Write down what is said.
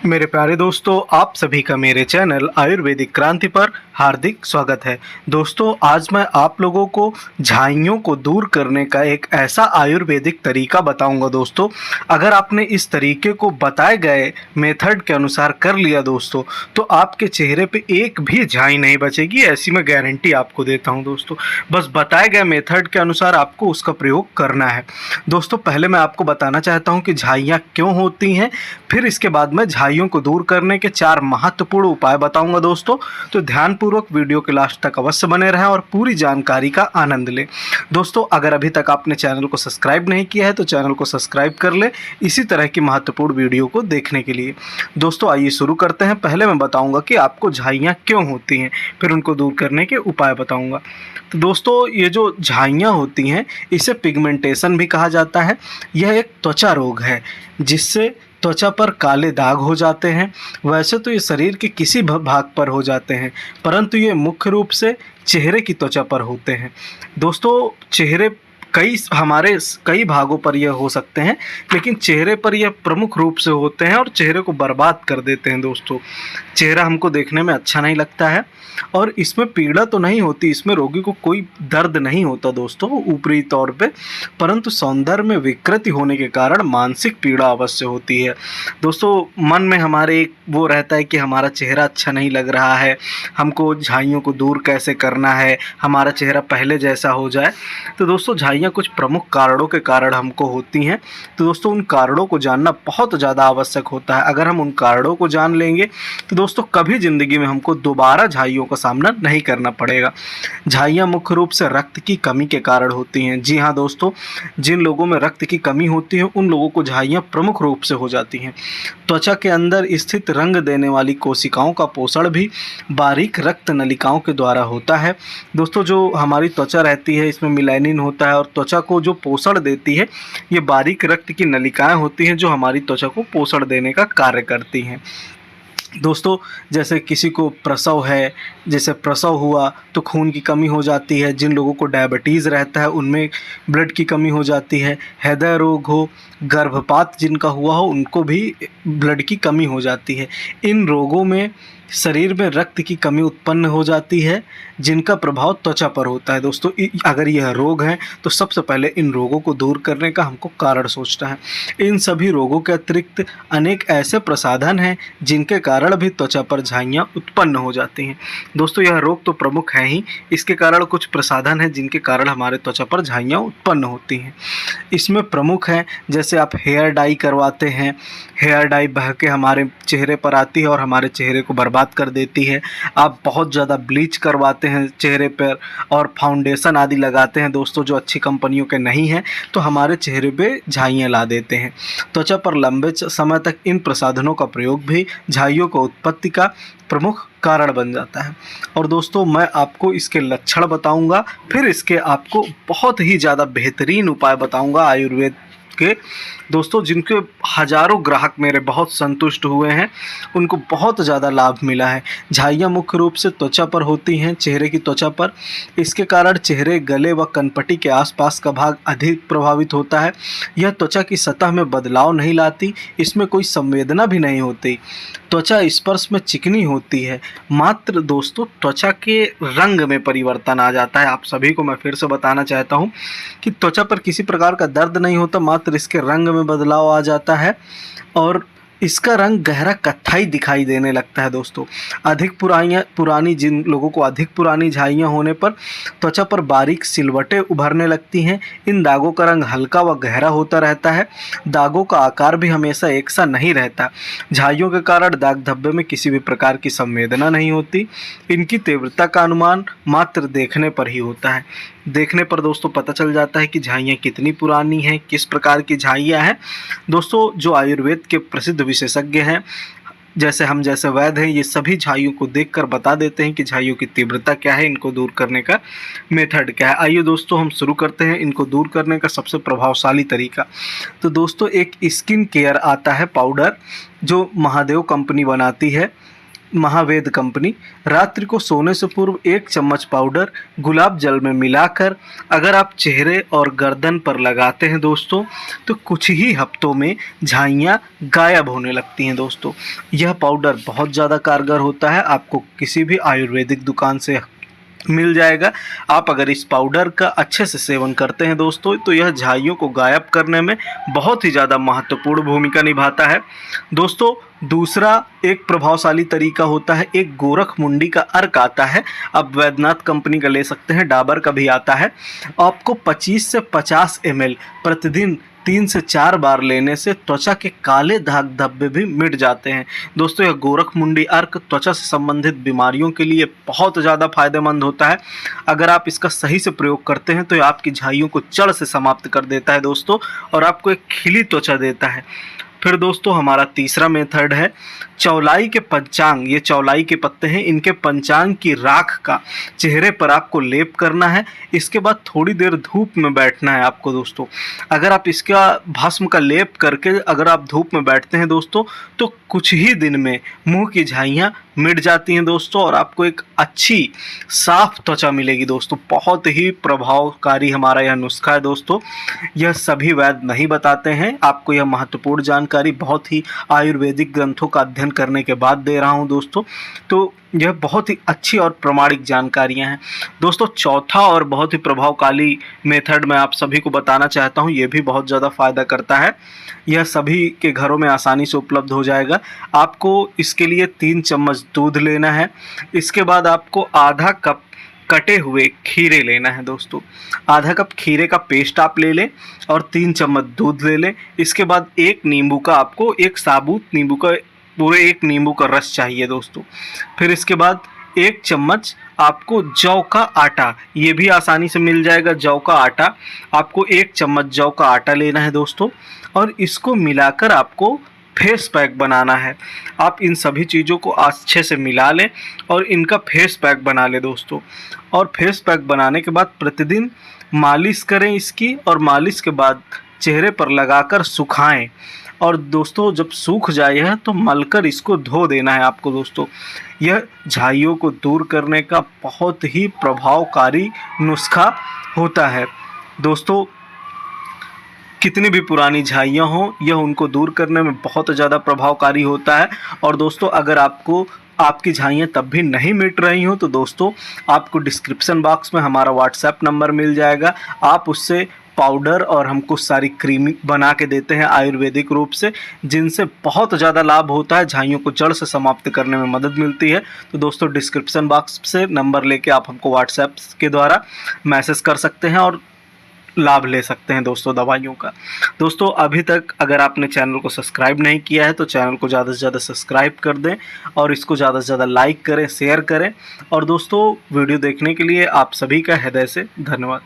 मेरे प्यारे दोस्तों, आप सभी का मेरे चैनल आयुर्वेदिक क्रांति पर हार्दिक स्वागत है। दोस्तों, आज मैं आप लोगों को झाइयों को दूर करने का एक ऐसा आयुर्वेदिक तरीका बताऊंगा। दोस्तों, अगर आपने इस तरीके को बताए गए मेथड के अनुसार कर लिया दोस्तों, तो आपके चेहरे पे एक भी झाई नहीं बचेगी, ऐसी मैं गारंटी आपको देता हूं। दोस्तों, बस बताए गए मेथड के अनुसार आपको उसका प्रयोग करना है। दोस्तों, पहले मैं आपको बताना चाहता हूँ कि झाइयाँ क्यों होती हैं, फिर इसके बाद में झाइयों को दूर करने के 4 महत्वपूर्ण उपाय बताऊंगा। दोस्तों, तो ध्यानपूर्वक वीडियो के लास्ट तक अवश्य बने रहें और पूरी जानकारी का आनंद लें। दोस्तों, अगर अभी तक आपने चैनल को सब्सक्राइब नहीं किया है तो चैनल को सब्सक्राइब कर ले इसी तरह की महत्वपूर्ण वीडियो को देखने के लिए। दोस्तों, आइए शुरू करते हैं। पहले मैं बताऊंगा कि आपको झाइयाँ क्यों होती हैं, फिर उनको दूर करने के उपाय बताऊंगा। तो दोस्तों, ये जो झाइयाँ होती हैं इसे पिगमेंटेशन भी कहा जाता है। यह एक त्वचा रोग है जिससे त्वचा पर काले दाग हो जाते हैं। वैसे तो ये शरीर के किसी भाग पर हो जाते हैं, परंतु ये मुख्य रूप से चेहरे की त्वचा पर होते हैं। दोस्तों, चेहरे कई भागों पर यह हो सकते हैं, लेकिन चेहरे पर यह प्रमुख रूप से होते हैं और चेहरे को बर्बाद कर देते हैं। दोस्तों, चेहरा हमको देखने में अच्छा नहीं लगता है और इसमें पीड़ा तो नहीं होती, इसमें रोगी को कोई दर्द नहीं होता दोस्तों ऊपरी तौर पे, परंतु सौंदर्य में विकृति होने के कारण मानसिक पीड़ा अवश्य होती है। दोस्तों, मन में हमारे एक वो रहता है कि हमारा चेहरा अच्छा नहीं लग रहा है, हमको झाइयों को दूर कैसे करना है, हमारा चेहरा पहले जैसा हो जाए। तो दोस्तों, झाइयाँ कुछ प्रमुख कारणों के कारण हमको होती हैं। तो दोस्तों, उन कारणों को जानना बहुत ज़्यादा आवश्यक होता है। अगर हम उन कारणों को जान लेंगे तो दोस्तों कभी ज़िंदगी में हमको दोबारा झाइयों का सामना नहीं करना पड़ेगा। झाइयाँ मुख्य रूप से रक्त की कमी के कारण होती हैं। जी हाँ दोस्तों, जिन लोगों में रक्त की कमी होती है उन लोगों को झाइयाँ प्रमुख रूप से हो जाती हैं। त्वचा के अंदर स्थित रंग देने वाली कोशिकाओं का पोषण भी बारीक रक्त नलिकाओं के द्वारा होता है। दोस्तों, जो हमारी त्वचा रहती है इसमें मिलेनिन होता है और त्वचा को जो पोषण देती है ये बारीक रक्त की नलिकाएं होती हैं जो हमारी त्वचा को पोषण देने का कार्य करती हैं। दोस्तों, जैसे किसी को प्रसव है, जैसे प्रसव हुआ तो खून की कमी हो जाती है। जिन लोगों को डायबिटीज़ रहता है उनमें ब्लड की कमी हो जाती है। हृदय रोग हो, गर्भपात जिनका हुआ हो उनको भी ब्लड की कमी हो जाती है। इन रोगों में शरीर में रक्त की कमी उत्पन्न हो जाती है जिनका प्रभाव त्वचा पर होता है। दोस्तों, अगर यह रोग है तो सबसे पहले इन रोगों को दूर करने का हमको कारण सोचना है। इन सभी रोगों के अतिरिक्त अनेक ऐसे प्रसाधन हैं जिनके कारण भी त्वचा पर झाइयाँ उत्पन्न हो जाती हैं। दोस्तों, यह रोग तो प्रमुख है ही, इसके कारण कुछ प्रसाधन हैं जिनके कारण हमारे त्वचा पर झाइयाँ उत्पन्न होती हैं। इसमें प्रमुख हैं, जैसे आप हेयर डाई करवाते हैं, हेयर डाई बह के हमारे चेहरे पर आती है और हमारे चेहरे को बर्बाद कर देती है। आप बहुत ज़्यादा ब्लीच करवाते हैं चेहरे पर और फाउंडेशन आदि लगाते हैं दोस्तों जो अच्छी कंपनियों के नहीं हैं, तो हमारे चेहरे पे झाइयाँ ला देते हैं। त्वचा पर लंबे समय तक इन प्रसाधनों का प्रयोग भी झाइयों को उत्पत्ति का प्रमुख कारण बन जाता है। और दोस्तों, मैं आपको इसके लक्षण बताऊंगा, फिर इसके आपको बहुत ही ज़्यादा बेहतरीन उपाय बताऊंगा आयुर्वेद के। दोस्तों, जिनके हजारों ग्राहक मेरे बहुत संतुष्ट हुए हैं, उनको बहुत ज़्यादा लाभ मिला है। झाइयाँ मुख्य रूप से त्वचा पर होती हैं, चेहरे की त्वचा पर। इसके कारण चेहरे, गले व कनपट्टी के आसपास का भाग अधिक प्रभावित होता है। यह त्वचा की सतह में बदलाव नहीं लाती, इसमें कोई संवेदना भी नहीं होती। त्वचा स्पर्श में चिकनी होती है। मात्र दोस्तों, त्वचा के रंग में परिवर्तन आ जाता है। आप सभी को मैं फिर से बताना चाहता हूँ कि त्वचा पर किसी प्रकार का दर्द नहीं होता, मात्र इसके रंग में बदलाव आ जाता है और इसका रंग गहरा कत्थई दिखाई देने लगता है। दोस्तों, जिन लोगों को अधिक पुरानी झाइयाँ होने पर त्वचा पर बारीक सिलवटें उभरने लगती हैं। इन दागों का रंग हल्का व गहरा होता रहता है। दागों का आकार भी हमेशा एक सा नहीं रहता। झाइयों के कारण दाग धब्बे में किसी भी प्रकार की संवेदना नहीं होती। इनकी तीव्रता का अनुमान मात्र देखने पर ही होता है। देखने पर दोस्तों पता चल जाता है कि झाइयाँ कितनी पुरानी हैं, किस प्रकार की झाइयाँ हैं। दोस्तों, जो आयुर्वेद के प्रसिद्ध विशेषज्ञ हैं, जैसे वैद्य हैं, ये सभी झाइयों को देखकर बता देते हैं कि झाइयों की तीव्रता क्या है, इनको दूर करने का मेथड क्या है। आइए दोस्तों, हम शुरू करते हैं इनको दूर करने का सबसे प्रभावशाली तरीका। तो दोस्तों, एक स्किन केयर आता है पाउडर जो महादेव कंपनी बनाती है। महावेद कंपनी। रात्रि को सोने से पूर्व 1 चम्मच पाउडर गुलाब जल में मिलाकर अगर आप चेहरे और गर्दन पर लगाते हैं दोस्तों, तो कुछ ही हफ्तों में झाइयाँ गायब होने लगती हैं दोस्तों। यह पाउडर बहुत ज़्यादा कारगर होता है, आपको किसी भी आयुर्वेदिक दुकान से मिल जाएगा। आप अगर इस पाउडर का अच्छे से सेवन करते हैं दोस्तों, तो यह झाइयों को गायब करने में बहुत ही ज़्यादा महत्वपूर्ण भूमिका निभाता है दोस्तों। दूसरा एक प्रभावशाली तरीका होता है, एक गोरखमुंडी का अर्क आता है, आप वैद्यनाथ कंपनी का ले सकते हैं, डाबर का भी आता है। आपको 25 से 50 ml प्रतिदिन 3 से 4 बार लेने से त्वचा के काले दाग धब्बे भी मिट जाते हैं दोस्तों। यह गोरखमुंडी अर्क त्वचा से संबंधित बीमारियों के लिए बहुत ज़्यादा फायदेमंद होता है। अगर आप इसका सही से प्रयोग करते हैं तो यह आपकी झाइयों को जड़ से समाप्त कर देता है दोस्तों, और आपको एक खिली त्वचा देता है। फिर दोस्तों हमारा तीसरा मेथड है चौलाई के पंचांग। ये चौलाई के पत्ते हैं, इनके पंचांग की राख का चेहरे पर आपको लेप करना है। इसके बाद थोड़ी देर धूप में बैठना है आपको दोस्तों। अगर आप इसका भस्म का लेप करके अगर आप धूप में बैठते हैं दोस्तों, तो कुछ ही दिन में मुंह की झाइयाँ मिट जाती हैं दोस्तों, और आपको एक अच्छी साफ त्वचा मिलेगी दोस्तों। बहुत ही प्रभावकारी हमारा यह नुस्खा है दोस्तों। यह सभी वैद्य नहीं बताते हैं, आपको यह महत्वपूर्ण जानकारी बहुत ही आयुर्वेदिक ग्रंथों का अध्ययन करने के बाद दे रहा हूं दोस्तों। तो यह बहुत ही अच्छी और प्रामाणिक जानकारियां हैं दोस्तों। चौथा और बहुत ही प्रभावशाली मेथड मैं आप सभी को बताना चाहता हूं, यह भी बहुत ज़्यादा फायदा करता है। यह सभी के घरों में आसानी से उपलब्ध हो जाएगा। आपको इसके लिए 3 चम्मच दूध लेना है। इसके बाद आपको आधा कप कटे हुए खीरे लेना है दोस्तों। आधा कप खीरे का पेस्ट आप ले लें और 3 चम्मच दूध ले लें। इसके बाद एक साबुत नींबू का पूरे 1 नींबू का रस चाहिए दोस्तों। फिर इसके बाद 1 चम्मच आपको जौ का आटा, ये भी आसानी से मिल जाएगा। जौ का आटा आपको 1 चम्मच जौ का आटा लेना है दोस्तों, और इसको मिलाकर आपको फेस पैक बनाना है। आप इन सभी चीज़ों को अच्छे से मिला लें और इनका फेस पैक बना लें दोस्तों। और फेस पैक बनाने के बाद प्रतिदिन मालिश करें इसकी, और मालिश के बाद चेहरे पर लगाकर सुखाएं। और दोस्तों जब सूख जाए है तो मलकर इसको धो देना है आपको दोस्तों। यह झाइयों को दूर करने का बहुत ही प्रभावकारी नुस्खा होता है दोस्तों। कितनी भी पुरानी झाइयाँ हों, यह उनको दूर करने में बहुत ज़्यादा प्रभावकारी होता है। और दोस्तों अगर आपकी झाइयाँ तब भी नहीं मिट रही हो, तो दोस्तों आपको डिस्क्रिप्शन बॉक्स में हमारा व्हाट्सएप नंबर मिल जाएगा। आप उससे पाउडर और हम कुछ सारी क्रीम बना के देते हैं आयुर्वेदिक रूप से, जिनसे बहुत ज़्यादा लाभ होता है, झाइयों को जड़ से समाप्त करने में मदद मिलती है। तो दोस्तों डिस्क्रिप्शन बॉक्स से नंबर लेके आप हमको व्हाट्सएप के द्वारा मैसेज कर सकते हैं और लाभ ले सकते हैं दोस्तों दवाइयों का। दोस्तों अभी तक अगर आपने चैनल को सब्सक्राइब नहीं किया है तो चैनल को ज़्यादा से ज़्यादा सब्सक्राइब कर दें, और इसको ज़्यादा से ज़्यादा लाइक करें, शेयर करें। और दोस्तों वीडियो देखने के लिए आप सभी का हृदय से धन्यवाद।